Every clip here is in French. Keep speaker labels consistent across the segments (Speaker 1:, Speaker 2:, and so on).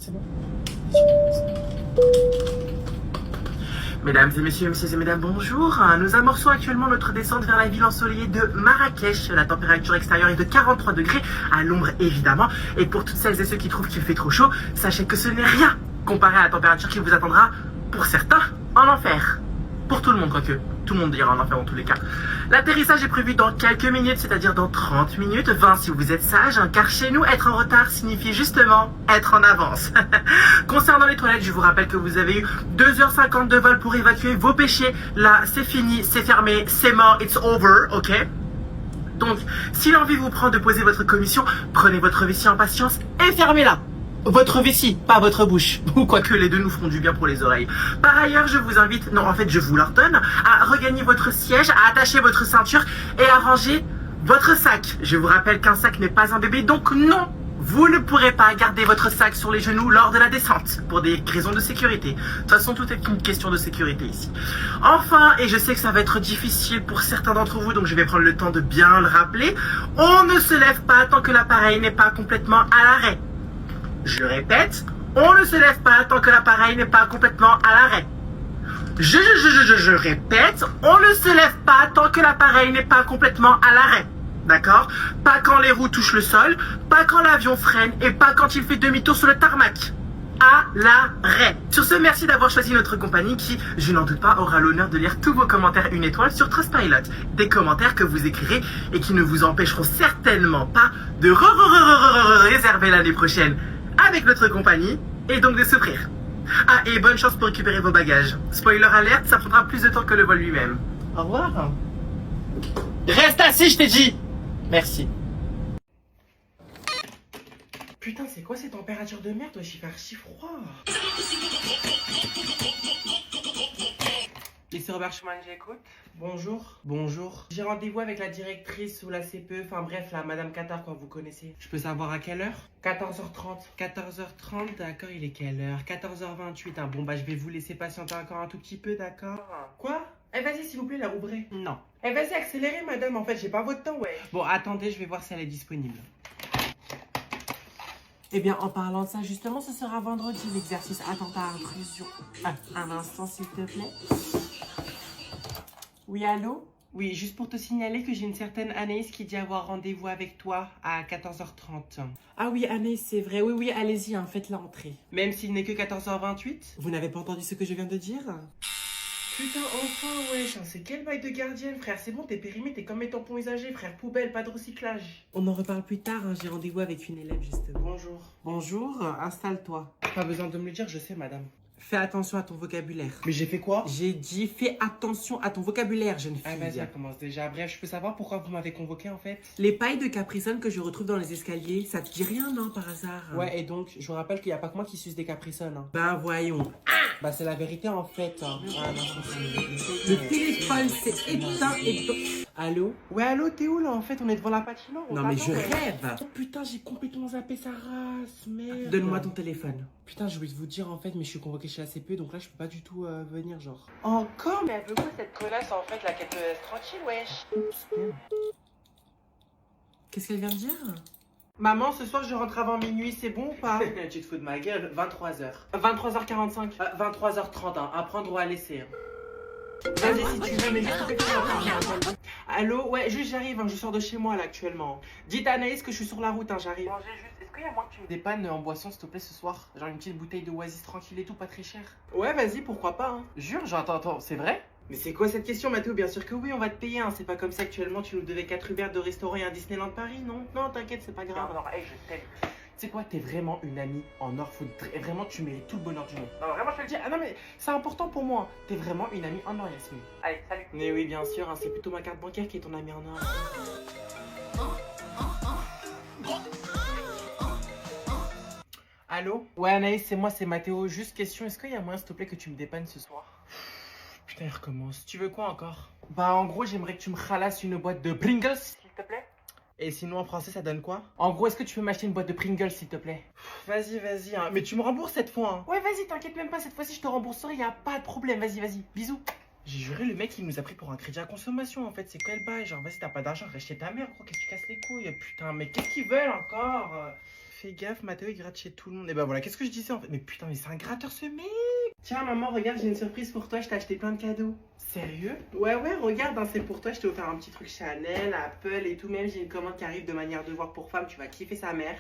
Speaker 1: c'est bon.
Speaker 2: Mesdames et messieurs, messieurs et mesdames, bonjour. Nous amorçons actuellement notre descente vers la ville ensoleillée de Marrakech. La température extérieure est de 43 degrés, à l'ombre évidemment. Et pour toutes celles et ceux qui trouvent qu'il fait trop chaud, sachez que ce n'est rien comparé à la température qui vous attendra, pour certains, en enfer. Pour tout le monde, quoique. Tout le monde ira en enfer dans tous les cas. L'atterrissage est prévu dans quelques minutes, c'est-à-dire dans 30 minutes, 20 si vous êtes sage, hein, car chez nous, être en retard signifie justement être en avance. Concernant les toilettes, je vous rappelle que vous avez eu 2h50 de vol pour évacuer vos péchés. Là, c'est fini, c'est fermé, c'est mort, it's over, ok? Donc, si l'envie vous prend de poser votre commission, prenez votre vessie en patience et fermez-la. Votre vessie, pas votre bouche. Ou quoique les deux nous feront du bien pour les oreilles. Par ailleurs, je vous invite, non en fait je vous l'ordonne, à regagner votre siège, à attacher votre ceinture et à ranger votre sac. Je vous rappelle qu'un sac n'est pas un bébé, donc non, vous ne pourrez pas garder votre sac sur les genoux lors de la descente, pour des raisons de sécurité. De toute façon, tout est une question de sécurité ici. Enfin, et je sais que ça va être difficile pour certains d'entre vous, donc je vais prendre le temps de bien le rappeler, on ne se lève pas tant que l'appareil n'est pas complètement à l'arrêt. Je répète, on ne se lève pas tant que l'appareil n'est pas complètement à l'arrêt. Je répète, on ne se lève pas tant que l'appareil n'est pas complètement à l'arrêt. D'accord? Pas quand les roues touchent le sol, pas quand l'avion freine et pas quand il fait demi-tour sur le tarmac. À l'arrêt. Sur ce, merci d'avoir choisi notre compagnie qui, je n'en doute pas, aura l'honneur de lire tous vos commentaires 1 étoile sur Trustpilot. Des commentaires que vous écrirez et qui ne vous empêcheront certainement pas de réserver l'année prochaine avec notre compagnie et donc de s'offrir. Ah, et bonne chance pour récupérer vos bagages. Spoiler alerte, ça prendra plus de temps que le vol lui-même. Au revoir. Reste assis, je t'ai dit. Merci. Putain, c'est quoi ces températures de merde? Doit y faire si froid. Ici Robert Schumann, j'écoute. Bonjour. Bonjour. J'ai rendez-vous avec la directrice ou la CPE, enfin bref, la Madame Qatar, quand vous connaissez. Je peux savoir à quelle heure? 14h30. 14h30, d'accord, il est quelle heure? 14h28, hein. Bon bah je vais vous laisser patienter encore un tout petit peu, d'accord? Quoi? Eh vas-y s'il vous plaît, la rouvrez. Non. Eh vas-y, accélérez madame, en fait j'ai pas votre temps, ouais. Bon attendez, je vais voir si elle est disponible. Eh bien, en parlant de ça, justement, ce sera vendredi l'exercice attentat à intrusion. Ah, un instant, s'il te plaît. Oui, allô? Oui, juste pour te signaler que j'ai une certaine Anaïs qui dit avoir rendez-vous avec toi à 14h30. Ah oui, Anaïs, c'est vrai. Oui, oui, allez-y, hein, faites l'entrée. Même s'il n'est que 14h28? Vous n'avez pas entendu ce que je viens de dire? Putain, enfin, wesh, c'est quel bail de gardienne, frère? C'est bon, t'es périmé, t'es comme mes tampons usagés, frère. Poubelle, pas de recyclage. On en reparle plus tard, hein, j'ai rendez-vous avec une élève, justement. Bonjour. Bonjour, installe-toi. Pas besoin de me le dire, je sais, madame. Fais attention à ton vocabulaire. Mais j'ai fait quoi? J'ai dit fais attention à ton vocabulaire, jeune fille. Ah vas-y, elle commence déjà. Bref, je peux savoir pourquoi vous m'avez convoqué en fait? Les pailles de Capri-Sun que je retrouve dans les escaliers, ça te dit rien, non, par hasard? Ouais, et donc, je vous rappelle qu'il n'y a pas que moi qui suce des Capri-Sun. Hein. Ben voyons. Bah c'est la vérité en fait. Hein. Ah, non, le téléphone s'est éteint et... Allô? Ouais, allô, t'es où là? En fait, on est devant la patinoire. Non mais je rêve. Oh putain, j'ai complètement zappé sa race, merde. Donne-moi ton téléphone. Putain, je voulais vous dire en fait, mais je suis convoqué chez la CPE, donc là je peux pas du tout venir, genre. Encore? Mais elle veut quoi cette connasse en fait, là, qu'elle te laisse tranquille, wesh? Oups, qu'est-ce qu'elle vient de dire? Maman, ce soir je rentre avant minuit, c'est bon ou pas? Tu te fous de ma gueule, 23h. 23h45. 23h30, hein, à prendre ou à laisser. Hein. Vas-y si tu veux, mais juste... Allô? Ouais, juste j'arrive, hein, je sors de chez moi là actuellement. Dites à Anaïs que je suis sur la route, hein, j'arrive. Est-ce qu'il y a moins que tu me dépannes en boisson s'il te plaît ce soir? Genre une petite bouteille de Oasis tranquille et tout, pas très cher. Ouais, vas-y, pourquoi pas, hein. Jure, j'entends, c'est vrai? Mais c'est quoi cette question, Mathéo? Bien sûr que oui, on va te payer, hein. C'est pas comme ça actuellement, tu nous devais 4 Uber de restaurant et un Disneyland Paris, non? Non, t'inquiète, c'est pas grave. Non, hey, je t'aime. Tu sais quoi, t'es vraiment une amie en or, vraiment tu mérites tout le bonheur du monde. Non, vraiment, je te le dis, ah non, mais c'est important pour moi. T'es vraiment une amie en or, Yasmine. Allez, salut. Mais oui, bien sûr, hein, c'est plutôt ma carte bancaire qui est ton amie en or. Allô? Ouais, Anaïs, c'est moi, c'est Mathéo. Juste question, est-ce qu'il y a moyen, s'il te plaît, que tu me dépannes ce soir? Putain, il recommence. Tu veux quoi encore? Bah, en gros, j'aimerais que tu me ralasses une boîte de Pringles, s'il te plaît. Et sinon, en français, ça donne quoi? En gros, est-ce que tu peux m'acheter une boîte de Pringles, s'il te plaît? Vas-y, hein. Mais tu me rembourses cette fois, hein. Ouais, vas-y, t'inquiète même pas, cette fois-ci, je te rembourserai, y a pas de problème. Vas-y, bisous. J'ai juré, le mec, il nous a pris pour un crédit à consommation, en fait. C'est quoi le bail? Genre, vas-y, t'as pas d'argent, reste chez ta mère, gros. Qu'est-ce que tu casses les couilles? Putain, mais qu'est-ce qu'ils veulent encore? Fais gaffe, Mathéo il gratte chez tout le monde. Et bah voilà, qu'est-ce que je disais en fait? Mais putain, mais c'est un gratteur ce mec. Tiens maman, regarde, j'ai une surprise pour toi, je t'ai acheté plein de cadeaux. Sérieux? Ouais, regarde, hein, c'est pour toi, je t'ai offert un petit truc Chanel, Apple et tout. Même j'ai une commande qui arrive de manière de voir pour femme, tu vas kiffer sa mère.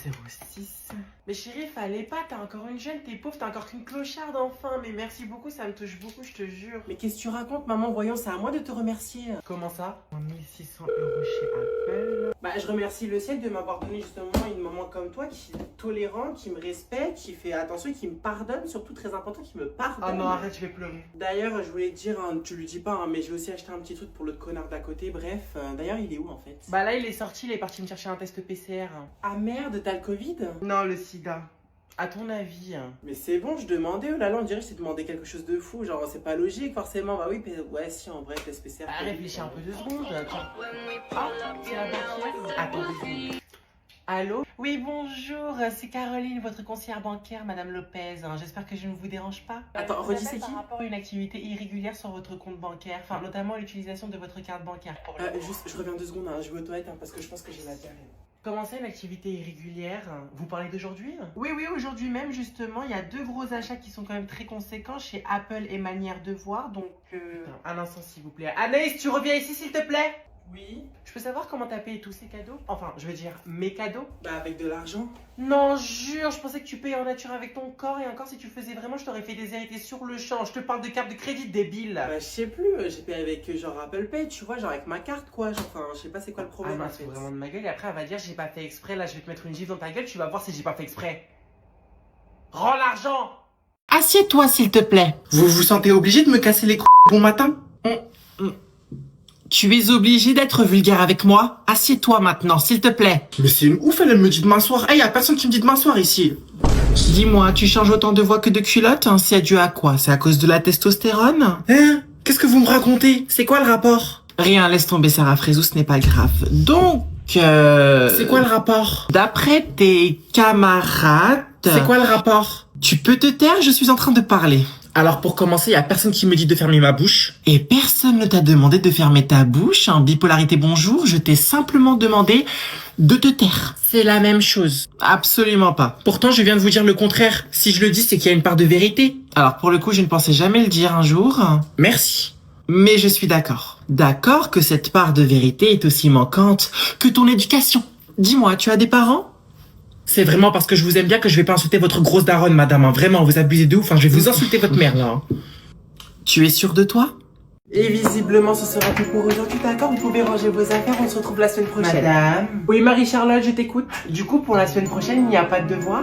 Speaker 2: 06. Mais chérie, fallait pas, t'es encore une jeune, t'es pauvre, t'es encore qu'une clocharde enfin. Mais merci beaucoup, ça me touche beaucoup, je te jure. Mais qu'est-ce que tu racontes, maman? Voyons, c'est à moi de te remercier. Comment ça? 1600 € chez Apple. Bah, je remercie le ciel de m'avoir donné justement une maman comme toi qui est tolérante, qui me respecte, qui fait attention, qui me pardonne, surtout très important, qui me pardonne. Ah non, arrête, je vais pleurer. D'ailleurs, je voulais te dire, hein, tu le dis pas, hein, mais j'ai aussi acheté un petit truc pour l'autre connard d'à côté. Bref, d'ailleurs, il est où en fait? Bah là, il est sorti, il est parti me chercher un test PCR. Ah merde, t'as le Covid? Non, le sida. À ton avis? Mais c'est bon, je demandais, oh là là, on dirait que je t'ai demandé quelque chose de fou, genre c'est pas logique forcément, bah oui, ouais si en vrai, test PCR. Ah, réfléchis un peu 2 secondes. Ah, c'est la banquière. Attends 2 secondes. Allô? Oui, bonjour, c'est Caroline, votre conseillère bancaire, Madame Lopez. J'espère que je ne vous dérange pas. Attends, redis c'est qui? Par rapport à une activité irrégulière sur votre compte bancaire, enfin notamment l'utilisation de votre carte bancaire. Juste, je reviens 2 secondes, hein, je vais aux toilettes parce que je pense que j'ai la diarrhée. Comment c'est une activité irrégulière? Vous parlez d'aujourd'hui? Oui, aujourd'hui même, justement, il y a 2 gros achats qui sont quand même très conséquents chez Apple et Manière de Voir, donc... Un instant, s'il vous plaît. Anaïs, tu reviens ici, s'il te plaît? Oui. Je peux savoir comment t'as payé tous ces cadeaux? Enfin, je veux dire, mes cadeaux? Bah, avec de l'argent. Non, jure, je pensais que tu payais en nature avec ton corps, et encore, si tu le faisais vraiment, je t'aurais fait déshériter sur le champ. Je te parle de carte de crédit, débile. Bah, je sais plus, j'ai payé avec genre Apple Pay, tu vois, genre avec ma carte, quoi. Genre, enfin, je sais pas c'est quoi le problème. Ah, c'est vraiment de ma gueule, et après, elle va dire, j'ai pas fait exprès, là, je vais te mettre une gifle dans ta gueule, tu vas voir si j'ai pas fait exprès. Rends l'argent! Assieds-toi, s'il te plaît. Vous vous sentez obligé de me casser les bon matin? Tu es obligé d'être vulgaire avec moi? Assieds-toi maintenant, s'il te plaît. Mais c'est une ouf, elle me dit de m'asseoir. Hey, y'a personne qui me dit de m'asseoir ici. Dis-moi, tu changes autant de voix que de culotte? C'est dû à quoi? C'est à cause de la testostérone? Hein? Qu'est-ce que vous me racontez? C'est quoi le rapport? Rien, laisse tomber Sarah Frézou, ce n'est pas grave. Donc, c'est quoi le rapport? D'après tes camarades... C'est quoi le rapport? Tu peux te taire, je suis en train de parler. Alors pour commencer, il y a personne qui me dit de fermer ma bouche. Et personne ne t'a demandé de fermer ta bouche, hein, bipolarité bonjour, je t'ai simplement demandé de te taire. C'est la même chose. Absolument pas. Pourtant, je viens de vous dire le contraire. Si je le dis, c'est qu'il y a une part de vérité. Alors pour le coup, je ne pensais jamais le dire un jour. Merci. Mais je suis d'accord. D'accord que cette part de vérité est aussi manquante que ton éducation. Dis-moi, tu as des parents? C'est vraiment parce que je vous aime bien que je vais pas insulter votre grosse daronne, madame. Hein. Vraiment, vous abusez de ouf. Hein. Je vais vous insulter votre mère, là. Hein. Tu es sûr de toi? Et visiblement, ce sera tout pour aujourd'hui, d'accord? Vous pouvez ranger vos affaires, on se retrouve la semaine prochaine. Madame? Oui, Marie-Charlotte, je t'écoute. Du coup, pour la semaine prochaine, il n'y a pas de devoir?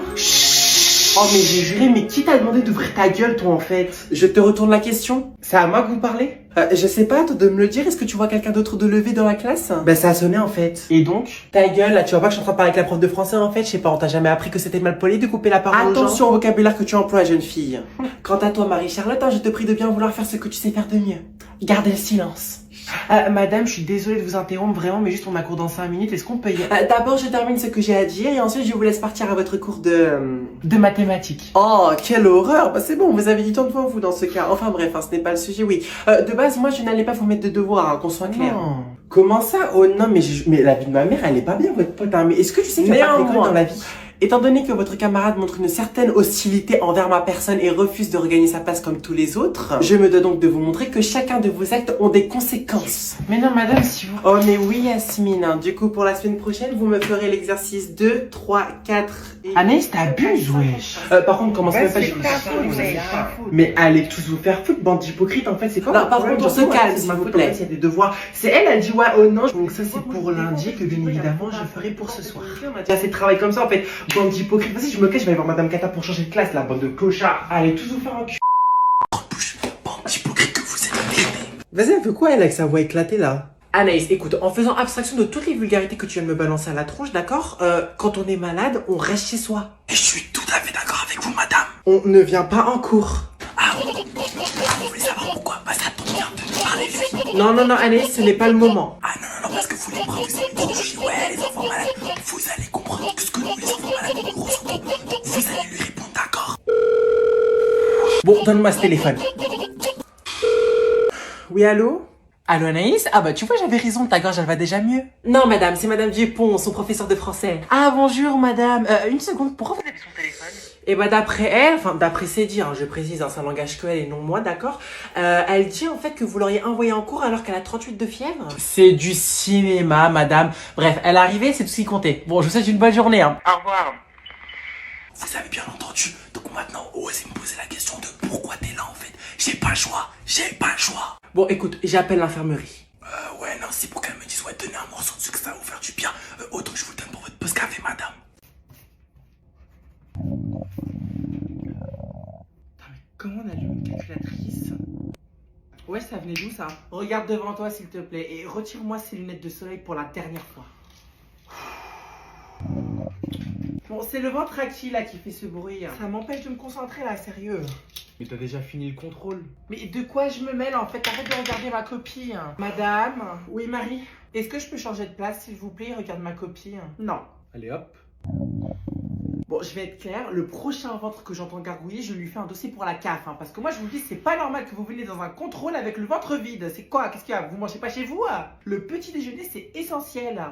Speaker 2: Oh, mais j'ai juré, mais qui t'a demandé d'ouvrir ta gueule, toi, en fait? Je te retourne la question. C'est à moi que vous parlez? Je sais pas, toi de me le dire, est-ce que tu vois quelqu'un d'autre de lever dans la classe? Bah ça a sonné en fait. Et donc? Ta gueule, là, tu vois pas que je suis en train de parler avec la prof de français en fait? Je sais pas, on t'a jamais appris que c'était mal poli de couper la parole aux gens? Attention au vocabulaire que tu emploies, jeune fille. Quant à toi, Marie-Charlotte, hein, je te prie de bien vouloir faire ce que tu sais faire de mieux. Gardez le silence. Madame, je suis désolée de vous interrompre vraiment, mais juste on a cours dans 5 minutes, est-ce qu'on peut y... D'abord, je termine ce que j'ai à dire et ensuite je vous laisse partir à votre cours de mathématiques. Oh, quelle horreur! Bah c'est bon, vous avez du temps devant vous dans ce cas. Enfin bref, hein, ce n'est pas le sujet, oui. De base, moi je n'allais pas vous mettre de devoirs, hein, qu'on soit clair. Non. Comment ça? Oh non, mais la vie de ma mère, elle est pas bien, votre pote, hein. Mais est-ce que tu sais qu'il y a pas d'école dans la vie? Étant donné que votre camarade montre une certaine hostilité envers ma personne et refuse de regagner sa place comme tous les autres, je me dois donc de vous montrer que chacun de vos actes ont des conséquences. Mais non, madame, si vous... Oh, mais oui, Yasmine, hein. Du coup, pour la semaine prochaine, vous me ferez l'exercice 2, 3, 4 et... Anaïs, t'abuses, wesh. Par contre, commencez même pas, j'ai mais allez tous vous faire foutre, bande d'hypocrites, en fait, c'est quoi? Non, par contre, on se calme, s'il vous plaît. Il y a des devoirs. C'est elle dit ouais, oh non. Donc ça, c'est pour lundi que, bien évidemment, je ferai pour ce soir. Il y a assez de travail comme ça, en fait. Bande d'hypocrite. Vas-y, je me cache, je vais aller voir Madame Kata pour changer de classe, la bande de clochards. Allez, tous vous faire un cul. Bande d'hypocrite que vous êtes. Vas-y, elle veut quoi, elle, avec sa voix éclatée, là? Anaïs, écoute, en faisant abstraction de toutes les vulgarités que tu viens de me balancer à la tronche, d'accord? Quand on est malade, on reste chez soi. Et je suis tout à fait d'accord avec vous, madame. On ne vient pas en cours. Ah, vous voulez savoir pourquoi? Bah, ça tombe bien de parler vite. Non, Anaïs, ce n'est pas le moment. Ah, non, parce que vous les profs, vous allez dire, ouais, les enfants malades, vous allez comprendre ce que nous, les enfants malades, nous ressentons. Vous allez lui répondre, d'accord? Bon, donne-moi ce téléphone. Oui, allô?
Speaker 1: Allô Anaïs? Ah bah tu vois, j'avais raison, ta gorge elle va déjà mieux.
Speaker 2: Non, madame, c'est madame Dupont, son professeur de français.
Speaker 1: Ah bonjour madame, une seconde, pourquoi vous avez son téléphone?
Speaker 2: Et bah d'après elle, enfin d'après ses dires, hein, je précise, hein, c'est un langage que elle et non moi, d'accord. Elle dit en fait que vous l'auriez envoyée en cours alors qu'elle a 38 de fièvre.
Speaker 1: C'est du cinéma madame. Bref, elle est arrivée, c'est tout ce qui comptait. Bon, je vous souhaite une bonne journée hein.
Speaker 2: Au revoir.
Speaker 1: Vous avez bien entendu, donc maintenant osez me poser la question de pourquoi t'es là en fait. J'ai pas le choix, j'ai pas le choix.
Speaker 2: Bon, écoute, j'appelle l'infirmerie.
Speaker 1: Ouais, non, c'est pour qu'elle me dise, ouais, tenez un morceau de sucre, ça va vous faire du bien. Autant que je vous le donne pour votre pause café, madame.
Speaker 2: Putain, mais comment on allume une calculatrice? Ouais, ça venait d'où ça? Regarde devant toi s'il te plaît et retire-moi ces lunettes de soleil pour la dernière fois. Bon, c'est le ventre acquis là qui fait ce bruit. Ça m'empêche de me concentrer là, sérieux.
Speaker 1: Mais t'as déjà fini le contrôle.
Speaker 2: Mais de quoi je me mêle en fait? Arrête de regarder ma copie. Madame? Oui, Marie? Est-ce que je peux changer de place s'il vous plaît? Regarde ma copie. Non.
Speaker 1: Allez hop.
Speaker 2: Bon, je vais être clair, le prochain ventre que j'entends gargouiller, je lui fais un dossier pour la CAF. Hein, parce que moi, je vous le dis, c'est pas normal que vous venez dans un contrôle avec le ventre vide. C'est quoi? Qu'est-ce qu'il y a? Vous mangez pas chez vous? Le petit déjeuner, c'est essentiel.